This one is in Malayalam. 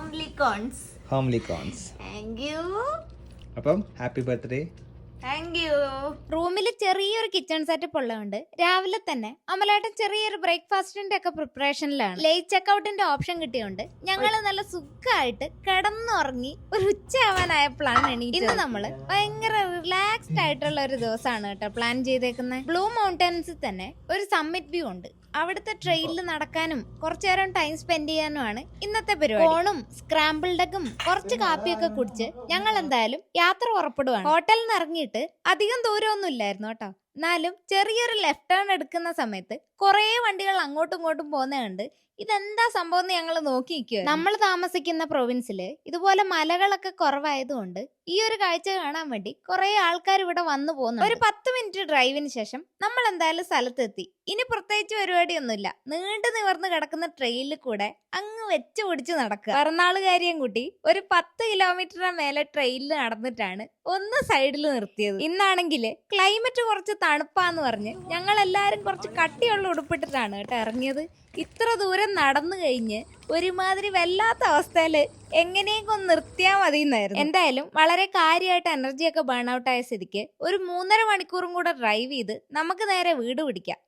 Homely cons. Homely cons. Thank you. അപ്പം ഹാപ്പി ബർത്ത്ഡേ. Thank you. റൂമിൽ ചെറിയൊരു കിച്ചൺ സെറ്റപ്പ് ഉള്ളതുകൊണ്ട് രാവിലെ തന്നെ അമലേട്ടൻ ചെറിയൊരു ബ്രേക്ക്ഫാസ്റ്റിന്റെ ഒക്കെ പ്രിപ്പറേഷനിലാണ്. ലേറ്റ് ചെക്കൗട്ടിന്റെ ഓപ്ഷൻ കിട്ടിയോണ്ട് ഞങ്ങൾ നല്ല സുഖമായിട്ട് കിടന്നുറങ്ങി ഒരു ഉച്ചയാവാനായപ്പോഴാണ് എണീറ്റത്. ഇന്ന് നമ്മള് ഭയങ്കര റിലാക്സ്ഡ് ആയിട്ടുള്ള ഒരു ദിവസമാണ് കേട്ടോ പ്ലാൻ ചെയ്തേക്കുന്നത്. ബ്ലൂ മൗണ്ടൻസിൽ തന്നെ ഒരു സമ്മിറ്റ് വ്യൂ ഉണ്ട്. അവിടുത്തെ ട്രെയിനിൽ നടക്കാനും കുറച്ചു നേരം ടൈം സ്പെൻഡ് ചെയ്യാനുമാണ് ഇന്നത്തെ പരിപാടി. ഫോണും സ്ക്രാമ്പിൾഡ് എഗും കുറച്ച് കാപ്പിയൊക്കെ കുടിച്ച് ഞങ്ങൾ എന്തായാലും യാത്ര പുറപ്പെടുവാണ്. ഹോട്ടലിൽ നിന്ന് ഇറങ്ങിയിട്ട് അധികം ദൂരമൊന്നും ഇല്ലായിരുന്നു കേട്ടോ. എന്നാലും ചെറിയൊരു ലെഫ്റ്റ് ടേൺ എടുക്കുന്ന സമയത്ത് കുറേ വണ്ടികൾ അങ്ങോട്ടും ഇങ്ങോട്ടും പോകുന്നുണ്ട്. ഇതെന്താ സംഭവം എന്ന് ഞങ്ങൾ നോക്കി നിൽക്കുക. നമ്മൾ താമസിക്കുന്ന പ്രൊവിൻസില് ഇതുപോലെ മലകളൊക്കെ കുറവായതുകൊണ്ട് ഈ ഒരു കാഴ്ച കാണാൻ വേണ്ടി കുറെ ആൾക്കാർ ഇവിടെ വന്നു പോകുന്നു. ഒരു 10 മിനിറ്റ് ഡ്രൈവിന് ശേഷം നമ്മൾ എന്തായാലും സ്ഥലത്തെത്തി. ഇനി പ്രത്യേകിച്ച് പരിപാടിയൊന്നുമില്ല. നീണ്ടു നിവർന്ന് കിടക്കുന്ന ട്രെയിനിൽ കൂടെ അങ്ങ് വെച്ച് പിടിച്ച് നടക്കുക. പിറന്നാളുകാരിയും കൂട്ടി ഒരു 10 കിലോമീറ്ററിന് മേലെ ട്രെയിനിൽ നടന്നിട്ടാണ് ഒന്ന് സൈഡിൽ നിർത്തിയത്. ഇന്നാണെങ്കിൽ ക്ലൈമറ്റ് കുറച്ച് തണുപ്പാന്ന് പറഞ്ഞ് ഞങ്ങൾ എല്ലാരും കുറച്ച് കട്ടിയുള്ള ഉടുപ്പിട്ടിട്ടാണ് കേട്ടോ ഇറങ്ങിയത്. ഇത്ര ദൂരം നടന്നു കഴിഞ്ഞ് ഒരുമാതിരി വല്ലാത്ത അവസ്ഥയില് എങ്ങനെയൊക്കെ ഒന്ന് നിർത്തിയാൽ മതി എന്നായിരുന്നു. എന്തായാലും വളരെ കാര്യമായിട്ട് എനർജിയൊക്കെ ബേൺ ഔട്ട് ആയ സ്ഥിതിക്ക് ഒരു 3.5 മണിക്കൂറും കൂടെ ഡ്രൈവ് ചെയ്ത് നമുക്ക് നേരെ വീട് പിടിക്കാം.